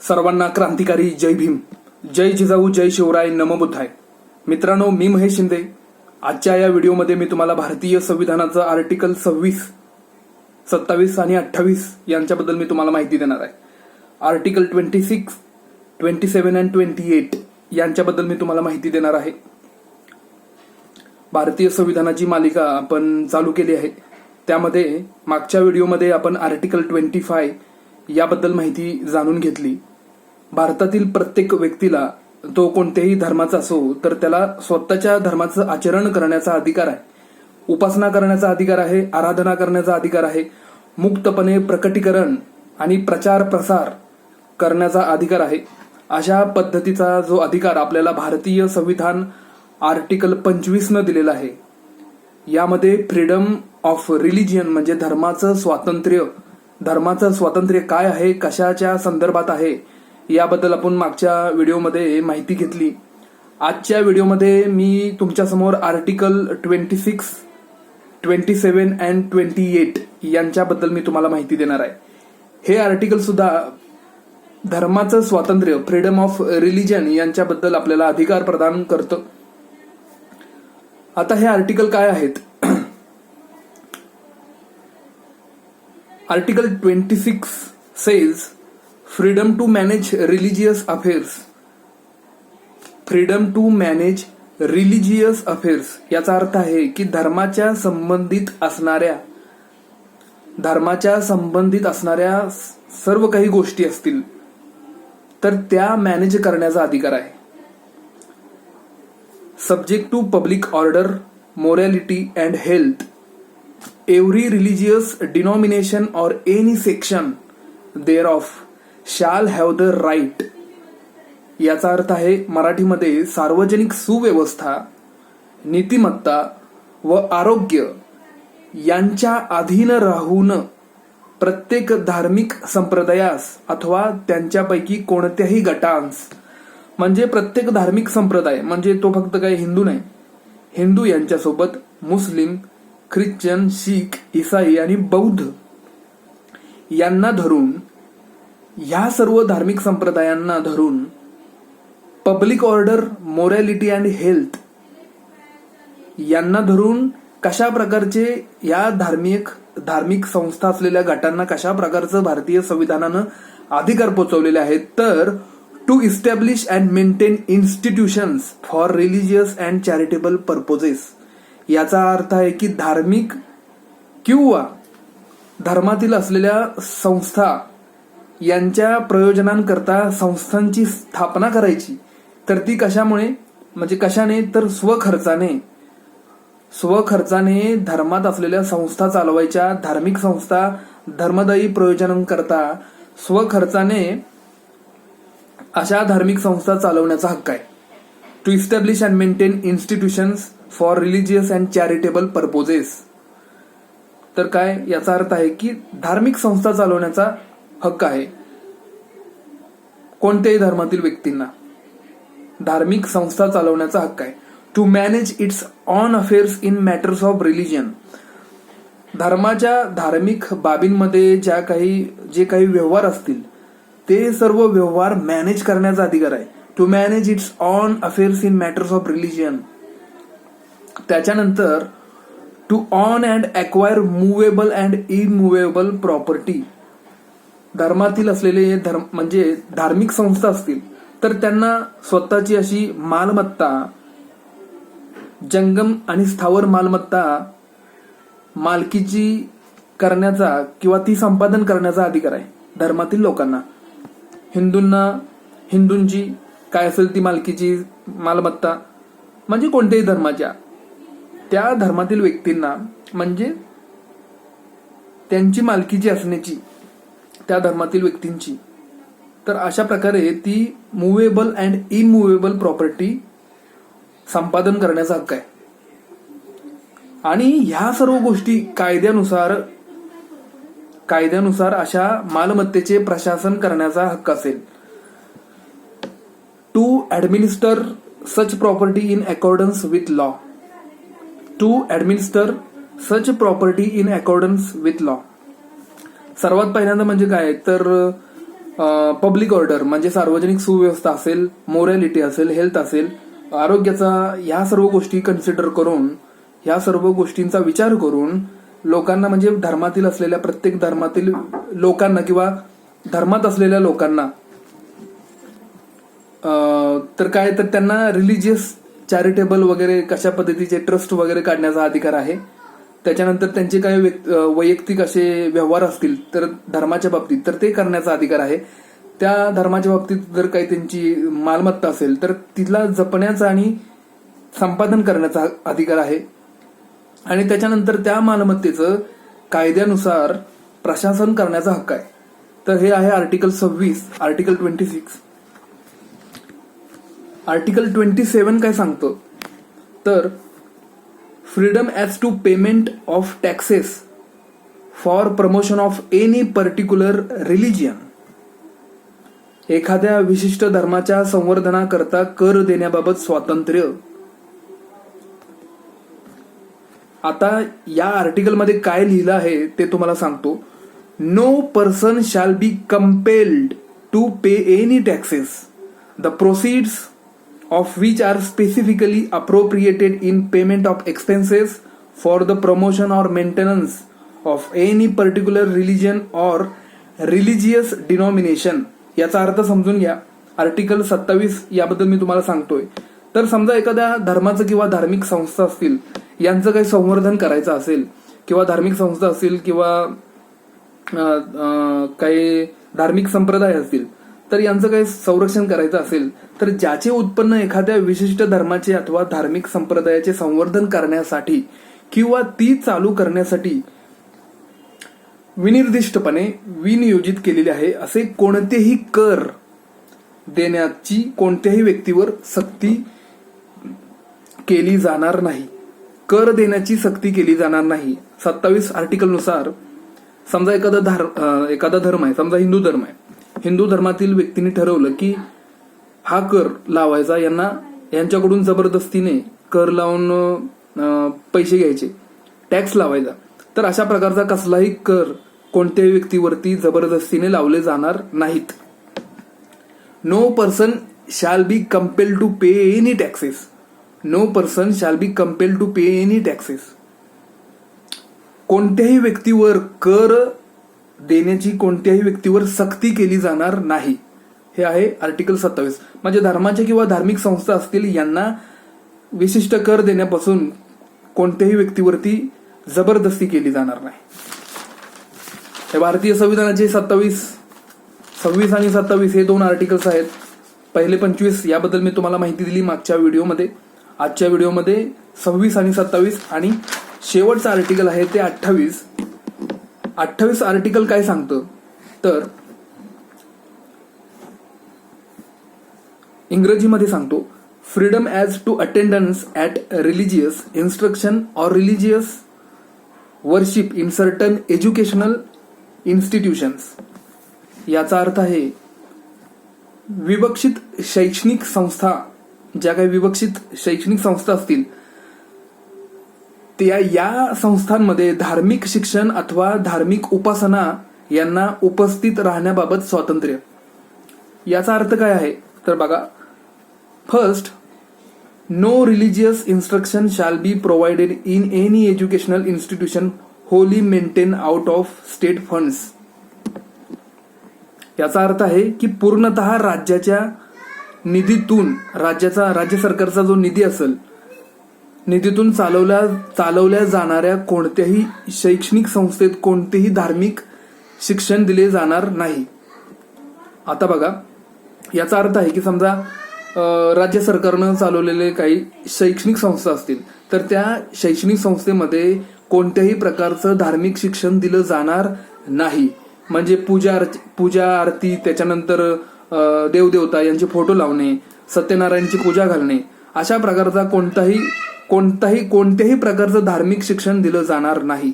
सर्वांना क्रांतिकारी जय भीम, जय जिजाऊ, जय शिवराय, नमो बुद्धाय. मित्रांनो, मी महेश शिंदे. आजच्या या व्हिडिओमध्ये मी तुम्हाला भारतीय संविधानाचं आर्टिकल 26, 27 आणि 28 यांच्याबद्दल मी तुम्हाला माहिती देणार आहे. आर्टिकल 26, 27 आणि 28 यांच्याबद्दल मी तुम्हाला माहिती देणार आहे. भारतीय संविधानाची मालिका आपण चालू केली आहे. त्यामध्ये मागच्या व्हिडिओमध्ये आपण आर्टिकल 25 याबद्दल माहिती जाणून घेतली. भारतातील प्रत्येक व्यक्तीला, तो कोणत्याही धर्माचा असो, तर त्याला स्वतःच्या धर्माचं आचरण करण्याचा अधिकार आहे, उपासना करण्याचा अधिकार आहे, आराधना करण्याचा अधिकार आहे, मुक्तपणे प्रकटीकरण आणि प्रचार प्रसार करण्याचा अधिकार आहे. अशा पद्धतीचा जो अधिकार आपल्याला भारतीय संविधान आर्टिकल 25 न दिलेला आहे. यामध्ये फ्रीडम ऑफ रिलिजियन म्हणजे धर्माचं स्वातंत्र्य काय आहे, कशाच्या संदर्भात आहे, याबद्दल आपण मागच्या व्हिडिओमध्ये माहिती घेतली. आजच्या व्हिडिओमध्ये मी तुमच्यासमोर आर्टिकल 26, 27 आणि 28 यांच्याबद्दल मी तुम्हाला माहिती देणार आहे. हे आर्टिकल सुद्धा धर्माचं स्वातंत्र्य, फ्रीडम ऑफ रिलिजन यांच्याबद्दल आपल्याला अधिकार प्रदान करतं. आता हे आर्टिकल काय आहेत? Article 26 says freedom to manage religious affairs. Freedom to manage religious affairs याचा अर्थ आहे की धर्माच्या संबंधित असणाऱ्या सर्व काही गोष्टी असतील तर त्या मॅनेज करण्याचा अधिकार आहे. Subject to public order, morality and health, every religious denomination or any section thereof shall have the right. याचा अर्थ आहे मराठीमध्ये सार्वजनिक सुव्यवस्था, नीतिमत्ता व आरोग्य यांच्या अधीन राहून प्रत्येक धार्मिक संप्रदायास अथवा त्यांच्यापैकी कोणत्याही गटांस, म्हणजे प्रत्येक धार्मिक संप्रदाय म्हणजे तो फक्त काही हिंदू नाही, हिंदू यांच्यासोबत मुस्लिम, ख्रिश्चन, शीख, ईसाई आणि बौद्ध यांना धरून, ह्या सर्व धार्मिक संप्रदायांना धरून public order, morality and health यांना धरून कशा प्रकारचे या धार्मिक संस्था असलेल्या गटांना कशा प्रकारचं भारतीय संविधानानं अधिकार पोचवलेले आहेत, तर to establish and maintain institutions for religious and charitable purposes. याचा अर्थ आहे की धार्मिक किंवा धर्मातील असलेल्या संस्था यांच्या प्रयोजनांकरता संस्थांची स्थापना करायची, तर ती कशामुळे, म्हणजे कशाने, तर स्वखर्चाने धर्मात असलेल्या संस्था चालवायच्या. धार्मिक संस्था धर्मदायी प्रयोजनांकरता स्वखर्चाने अशा धार्मिक संस्था चालवण्याचा हक्क आहे. To establish and maintain institutions for religious and charitable purposes. तर काय याचा अर्थ आहे की धार्मिक संस्था चालवण्याचा हक्क आहे कोणत्याही धर्मातील व्यक्तींना. धार्मिक संस्था चालवण्याचा हक्क आहे. To manage its own affairs in matters of religion. धर्माच्या धार्मिक बाबींमध्ये जे काही व्यवहार असतील ते सर्व व्यवहार मॅनेज करण्याचा अधिकार आहे. To manage its own affairs in matters of religion. त्याच्यानंतर to own and acquire movable and immovable property. धर्मातील असलेले म्हणजे धार्मिक संस्था असतील तर त्यांना स्वतःची अशी मालमत्ता, जंगम आणि स्थावर मालमत्ता मालकीची करण्याचा किंवा ती संपादन करण्याचा अधिकार आहे धर्मातील लोकांना. हिंदूंची काय असेल ती मालकीची मालमत्ता, म्हणजे कोणत्याही धर्माच्या त्या धर्मातील व्यक्तींना, म्हणजे त्यांची मालकीची असण्याची त्या धर्मातील व्यक्तींची, तर अशा प्रकारे ती मुव्हेबल अँड इमूव्हेबल प्रॉपर्टी संपादन करण्याचा हक्क आहे. आणि ह्या सर्व गोष्टी कायद्यानुसार अशा मालमत्तेचे प्रशासन करण्याचा हक्क असेल. To administer such property in accordance with law. To administer such property in accordance with law. सर्वात पहिल्यांदा म्हणजे काय, तर पब्लिक ऑर्डर म्हणजे सार्वजनिक सुव्यवस्था असेल, मोरॅलिटी असेल, हेल्थ असेल, आरोग्याचा, ह्या सर्व गोष्टी कन्सिडर करून, ह्या सर्व गोष्टींचा विचार करून लोकांना म्हणजे धर्मातील असलेल्या प्रत्येक धर्मातील लोकांना किंवा धर्मात असलेल्या लोकांना तर काय तर त्यांना रिलिजियस चॅरिटेबल वगैरे कशा पद्धतीचे ट्रस्ट वगैरे काढण्याचा अधिकार आहे. त्याच्यानंतर त्यांचे काही वैयक्तिक असे व्यवहार असतील तर धर्माच्या बाबतीत तर ते करण्याचा अधिकार आहे. त्या धर्माच्या बाबतीत जर काही त्यांची मालमत्ता असेल तर तिला जपण्याचा आणि संपादन करण्याचा अधिकार आहे. आणि त्याच्यानंतर त्या मालमत्तेचं कायद्यानुसार प्रशासन करण्याचा हक्क आहे. तर हे आहे आर्टिकल 26. आर्टिकल 26. आर्टिकल 27 काय सांगतो तर freedom as to payment of taxes for promotion of any particular religion. एखाद्या विशिष्ट धर्माच्या संवर्धनाकरता कर देण्याबाबत स्वातंत्र्य. आता या आर्टिकलमध्ये काय लिहिलं आहे ते तुम्हाला सांगतो. No person shall be compelled to pay any taxes the proceeds of which are specifically appropriated in payment of expenses for the promotion or maintenance of any particular religion or religious denomination. याचा अर्थ समजून घ्या. Article 27 याबद्दल मी तुम्हाला सांगतोय. तर समजा एखाद्या धर्माचं किंवा धार्मिक संस्था असतील यांचं काही संवर्धन करायचं असेल किंवा धार्मिक संस्था असतील किंवा काही धार्मिक संप्रदाय असतील तर यांचं काही संरक्षण करायचं असेल तर ज्याचे उत्पन्न एखाद्या विशिष्ट धर्माचे अथवा धार्मिक संप्रदायाचे संवर्धन करण्यासाठी किंवा ती चालू करण्यासाठी विनिर्दिष्टपणे विनियोजित केलेले आहे असे कोणतेही कर देण्याची कोणत्याही व्यक्तीवर सक्ती केली जाणार नाही. कर देण्याची सक्ती केली जाणार नाही. 27 आर्टिकल नुसार समजा एखादा धर्म आहे, समजा हिंदू धर्म आहे. हिंदू धर्मातील व्यक्तींनी ठरवलं की हा कर लावायचा, यांच्याकडून जबरदस्तीने कर लावून पैसे घ्यायचे, टॅक्स लावायचा. तर अशा प्रकारचा कसलाही कर कोणत्याही व्यक्तीवरती जबरदस्तीने लावले जाणार नाहीत. No person shall be compelled to pay any taxes. No person shall be compelled to pay any taxes. कोणत्याही व्यक्तीवर कर देण्याची कोणत्याही व्यक्तीवर सक्ती केली जाणार नाही. हे आहे आर्टिकल 27. म्हणजे धर्माच्या किंवा धार्मिक संस्था असतील यांना विशिष्ट कर देण्यापासून कोणत्याही व्यक्तीवरती जबरदस्ती केली जाणार नाही. हे भारतीय संविधानाचे 26 आणि 27 हे 2 आर्टिकल्स आहेत. पहिले 25 याबद्दल मी तुम्हाला माहिती दिली मागच्या व्हिडिओमध्ये. आजच्या व्हिडिओमध्ये 26 आणि 27 आणि शेवटचं आर्टिकल आहे ते 28. 28 आर्टिकल काय सांगतं तर इंग्रजीमध्ये सांगतो freedom as to attendance at religious instruction or religious worship in certain educational institutions. याचा अर्थ आहे विवक्षित शैक्षणिक संस्था, ज्या काही विवक्षित शैक्षणिक संस्था असतील त्या या संस्थांमध्ये धार्मिक शिक्षण अथवा धार्मिक उपासना यांना उपस्थित राहण्याबाबत स्वातंत्र्य. याचा अर्थ काय आहे तर बघा, first, no religious instruction shall be provided in any educational institution wholly maintain out of state funds. याचा अर्थ आहे की पूर्णतः राज्याच्या निधीतून, राज्य सरकारचा जो निधी असेल निधीतून चालवल्या जाणाऱ्या कोणत्याही शैक्षणिक संस्थेत कोणतेही धार्मिक शिक्षण दिले जाणार नाही. आता बघा, याचा अर्थ आहे की समजा राज्य सरकारनं चालवलेले काही शैक्षणिक संस्था असतील तर त्या शैक्षणिक संस्थेमध्ये कोणत्याही प्रकारचं धार्मिक शिक्षण दिलं जाणार नाही. म्हणजे पूजा आरती, त्याच्यानंतर देवदेवता यांचे फोटो लावणे, सत्यनारायणची पूजा घालणे, अशा प्रकारचा कोणत्याही प्रकारचं धार्मिक शिक्षण दिलं जाणार नाही.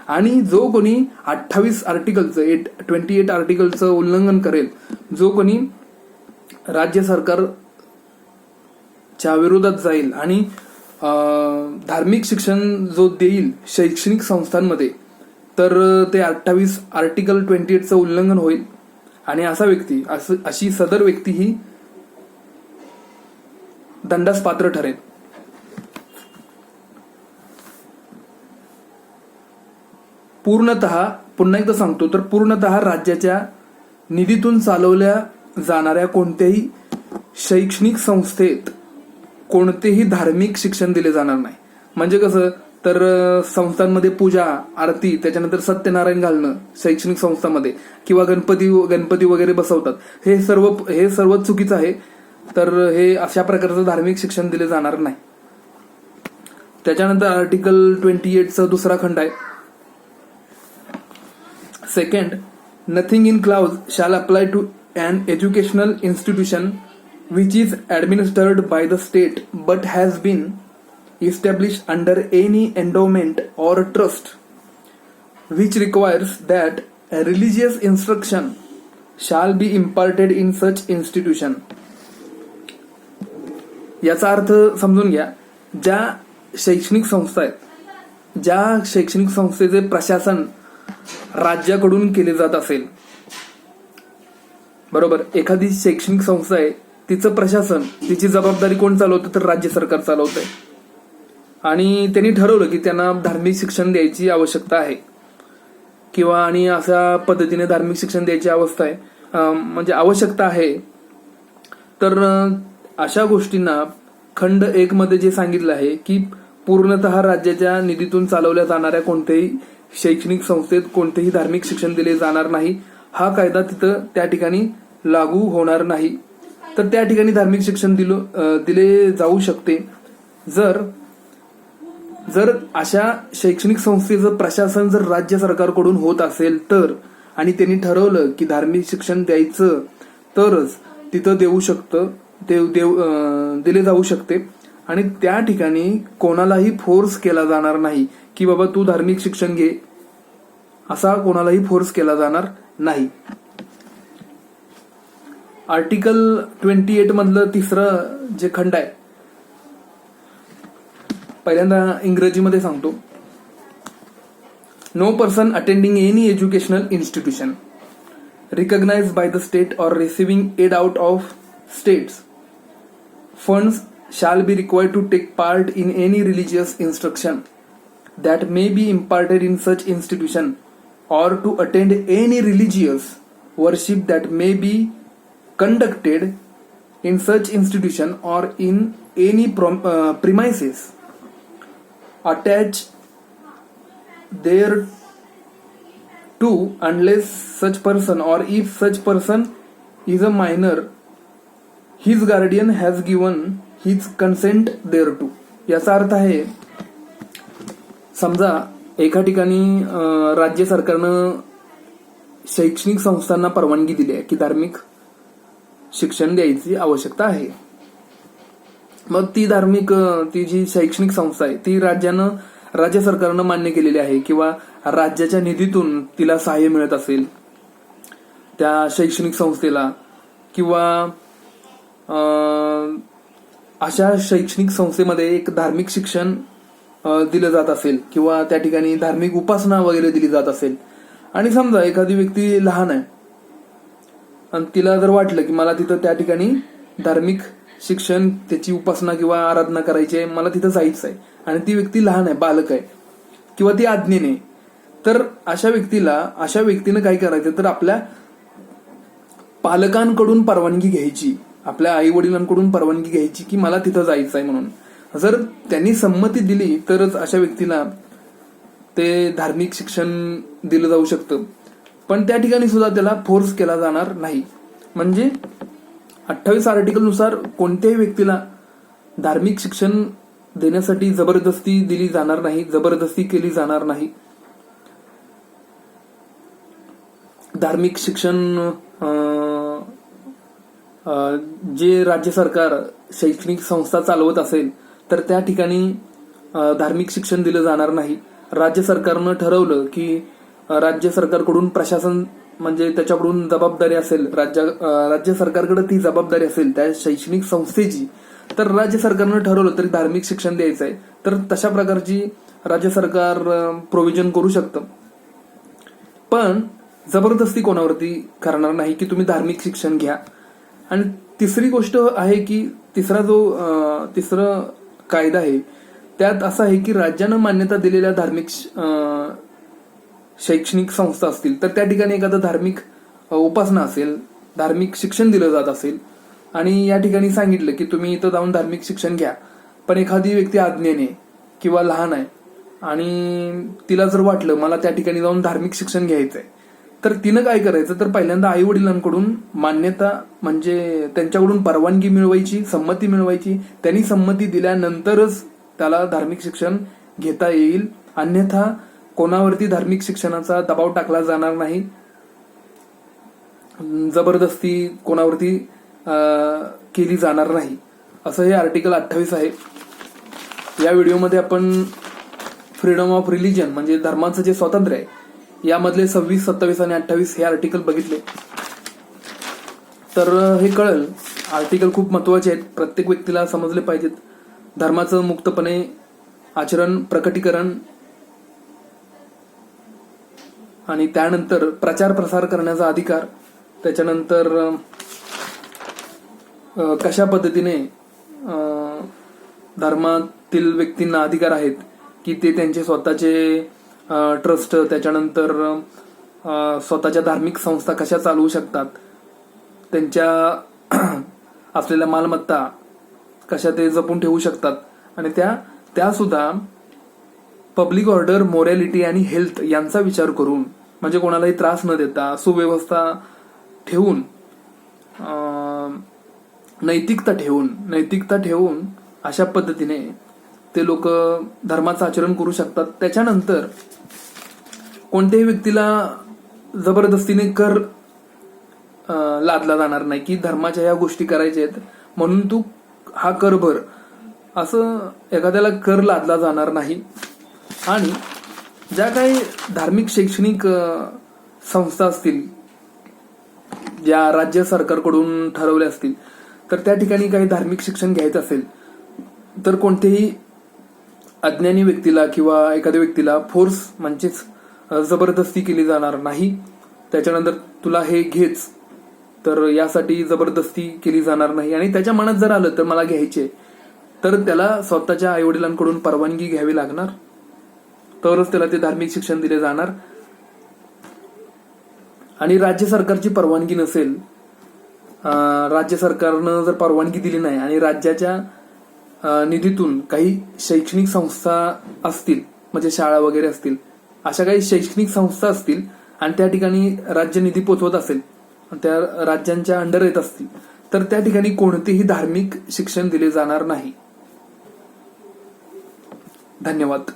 आणि जो कोणी 28 आर्टिकलचं उल्लंघन करेल, जो कोणी राज्य सरकारच्या विरोधात जाईल आणि धार्मिक शिक्षण जो देईल शैक्षणिक संस्थांमध्ये, तर ते 28 आर्टिकल 28चं उल्लंघन होईल आणि अशी सदर व्यक्ती ही दंडास पात्र ठरेल. पुन्हा एकदा सांगतो तर पूर्णतः राज्याच्या निधीतून चालवल्या जाणाऱ्या कोणत्याही शैक्षणिक संस्थेत कोणतेही धार्मिक शिक्षण दिले जाणार नाही. म्हणजे कसं तर संस्थांमध्ये पूजा आरती त्याच्यानंतर सत्यनारायण घालणं शैक्षणिक संस्थांमध्ये किंवा गणपती वगैरे बसवतात हे सर्व चुकीचं आहे. तर हे अशा प्रकारचं धार्मिक शिक्षण दिले जाणार नाही. त्याच्यानंतर आर्टिकल 28चा दुसरा खंड आहे. Second, nothing in clause shall apply to an educational institution which is administered by the state but has been established under any endowment or trust which requires that a religious instruction shall be imparted in such institution. याचा अर्थ समजून घ्या. ज्या शैक्षणिक संस्था आहेत, ज्या शैक्षणिक संस्थेचे प्रशासन राज्याकडून केले जात असेल, बरोबर, एखादी शैक्षणिक संस्था आहे तिचं प्रशासन तिची जबाबदारी कोण चालवतं तर राज्य सरकार चालवतंय. आणि त्यांनी ठरवलं की त्यांना धार्मिक शिक्षण द्यायची आवश्यकता आहे किंवा आणि अशा पद्धतीने धार्मिक शिक्षण द्यायची आवश्यकता आहे. तर अशा गोष्टींना खंड 1 मध्ये जे सांगितलं आहे की पूर्णतः राज्याच्या निधीतून चालवल्या जाणाऱ्या कोणत्याही शैक्षणिक संस्थेत कोणतेही धार्मिक शिक्षण दिले जाणार नाही, हा कायदा त्या ठिकाणी लागू होणार नाही. तर त्या ठिकाणी धार्मिक शिक्षण दिले जाऊ शकते जर अशा शैक्षणिक संस्थेचं प्रशासन जर राज्य सरकारकडून होत असेल तर, आणि त्यांनी ठरवलं की धार्मिक शिक्षण द्यायचं तरच तिथं दिले जाऊ शकते. आणि त्या ठिकाणी कोणालाही फोर्स केला जाणार नाही की बाबा तू धार्मिक शिक्षण घे, असा कोणालाही फोर्स केला जाणार नाही. आर्टिकल 28 मधलं तिसरं जे खंड आहे, पहिल्यांदा इंग्रजीमध्ये सांगतो. No person attending any educational institution recognised by the state or receiving aid out of states funds shall be required to take part in any religious instruction that may be imparted in such institution or to attend any religious worship that may be conducted in such institution or in any premises attached thereto unless such person or if such person is a minor his guardian has given his consent thereto. याचा अर्थ आहे, समजा एका ठिकाणी राज्य सरकारनं शैक्षणिक संस्थांना परवानगी दिली आहे की धार्मिक शिक्षण द्यायची आवश्यकता आहे. मग ती जी शैक्षणिक संस्था आहे ती राज्य सरकारनं मान्य केलेली आहे किंवा राज्याच्या निधीतून तिला सहाय्य मिळत असेल त्या शैक्षणिक संस्थेला, किंवा अशा शैक्षणिक संस्थेमध्ये एक धार्मिक शिक्षण दिलं जात असेल किंवा त्या ठिकाणी धार्मिक उपासना वगैरे दिली जात असेल. आणि समजा एखादी व्यक्ती लहान आहे आणि तिला जर वाटलं की मला तिथं त्या ठिकाणी धार्मिक शिक्षण त्याची उपासना किंवा आराधना करायची आहे, मला तिथं जायचं आहे, आणि ती व्यक्ती लहान आहे, बालक आहे किंवा ती आज्ञेन आहे, तर अशा व्यक्तीनं काय करायचं तर आपल्या पालकांकडून परवानगी घ्यायची, आपल्या आई वडिलांकडून परवानगी घ्यायची की मला तिथं जायचं आहे म्हणून. जर त्यांनी संमती दिली तरच अशा व्यक्तीला ते धार्मिक शिक्षण दिलं जाऊ शकतं. पण त्या ठिकाणी सुद्धा त्याला फोर्स केला जाणार नाही. म्हणजे 28 आर्टिकल नुसार कोणत्याही व्यक्तीला धार्मिक शिक्षण देण्यासाठी जबरदस्ती दिली जाणार नाही, जबरदस्ती केली जाणार नाही. धार्मिक शिक्षण जे राज्य सरकार शैक्षणिक संस्था चालवत असेल तर त्या ठिकाणी धार्मिक शिक्षण दिलं जाणार नाही. राज्य सरकारनं ठरवलं की राज्य सरकारकडून प्रशासन म्हणजे त्याच्याकडून जबाबदारी असेल, राज्य सरकारकडे ती जबाबदारी असेल त्या शैक्षणिक संस्थेची, तर राज्य सरकारनं ठरवलं तरी धार्मिक शिक्षण द्यायचं आहे तर तशा प्रकारची राज्य सरकार प्रोव्हिजन करू शकतं. पण जबरदस्ती कोणावरती करणार नाही की तुम्ही धार्मिक शिक्षण घ्या. आणि तिसरी गोष्ट आहे की तिसरा कायदा आहे त्यात असा आहे की राज्यानं मान्यता दिलेल्या धार्मिक शैक्षणिक संस्था असतील तर त्या ठिकाणी एखादं धार्मिक उपासना असेल, धार्मिक शिक्षण दिलं जात असेल आणि या ठिकाणी सांगितलं की तुम्ही इथं जाऊन धार्मिक शिक्षण घ्या, पण एखादी व्यक्ती अज्ञानी आहे किंवा लहान आहे आणि तिला जर वाटलं मला त्या ठिकाणी जाऊन धार्मिक शिक्षण घ्यायचंय, तर तिनं काय करायचं, तर पहिल्यांदा आई वडिलांकडून मान्यता म्हणजे त्यांच्याकडून परवानगी मिळवायची, संमती मिळवायची. त्यांनी संमती दिल्यानंतरच त्याला धार्मिक शिक्षण घेता येईल. अन्यथा कोणावरती धार्मिक शिक्षणाचा दबाव टाकला जाणार नाही, जबरदस्ती कोणावरती केली जाणार नाही, असं हे आर्टिकल 28 आहे. या व्हिडिओमध्ये आपण फ्रीडम ऑफ रिलिजन म्हणजे धर्माचं जे स्वातंत्र्य आहे यामधले 26, 27 आणि 28 हे आर्टिकल बघितले तर हे कळेल. आर्टिकल खूप महत्वाचे आहेत, प्रत्येक व्यक्तीला समजले पाहिजेत. धर्माचं मुक्तपणे आचरण, प्रकटीकरण आणि त्यानंतर प्रचार प्रसार करण्याचा अधिकार, त्याच्यानंतर कशा पद्धतीने धर्मातील व्यक्तींना अधिकार आहेत की ते त्यांचे स्वतःचे ट्रस्ट, त्याच्यानंतर स्वतःच्या धार्मिक संस्था कशा चालवू शकतात, त्यांच्या असलेल्या मालमत्ता कशा ते जपून ठेवू शकतात आणि त्या सुद्धा पब्लिक ऑर्डर, मोरॅलिटी आणि हेल्थ यांचा विचार करून, म्हणजे कोणालाही त्रास न देता सुव्यवस्था ठेवून, नैतिकता ठेवून अशा पद्धतीने ते लोक धर्माचं आचरण करू शकतात. त्याच्यानंतर कोणत्याही व्यक्तीला जबरदस्तीने कर लादला जाणार नाही की धर्माच्या या गोष्टी करायच्या आहेत म्हणून तू हा कर भर, असं एखाद्याला कर लादला जाणार नाही. आणि ज्या काही धार्मिक शैक्षणिक संस्था असतील ज्या राज्य सरकारकडून ठरवल्या असतील तर त्या ठिकाणी काही धार्मिक शिक्षण घ्यायचं असेल तर कोणत्याही अज्ञानी व्यक्तीला किंवा एखाद्या व्यक्तीला फोर्स म्हणजेच जबरदस्ती केली जाणार नाही. त्याच्यानंतर तुला हे घेच, तर यासाठी जबरदस्ती केली जाणार नाही. आणि त्याच्या मनात जर आलं तर मला घ्यायचे, तर त्याला स्वतःच्या आईवडिलांकडून परवानगी घ्यावी लागणार, तरच त्याला ते धार्मिक शिक्षण दिले जाणार. आणि राज्य सरकारची परवानगी नसेल, राज्य सरकारनं जर परवानगी दिली नाही आणि राज्याच्या निधीतून काही शैक्षणिक संस्था असतील, म्हणजे शाळा वगैरे असतील, अशा काही शैक्षणिक संस्था असतील आणि त्या ठिकाणी राज्य निधी पोचवत असेल, त्या राज्यांच्या अंडर येत असतील, तर त्या ठिकाणी कोणतेही धार्मिक शिक्षण दिले जाणार नाही. धन्यवाद.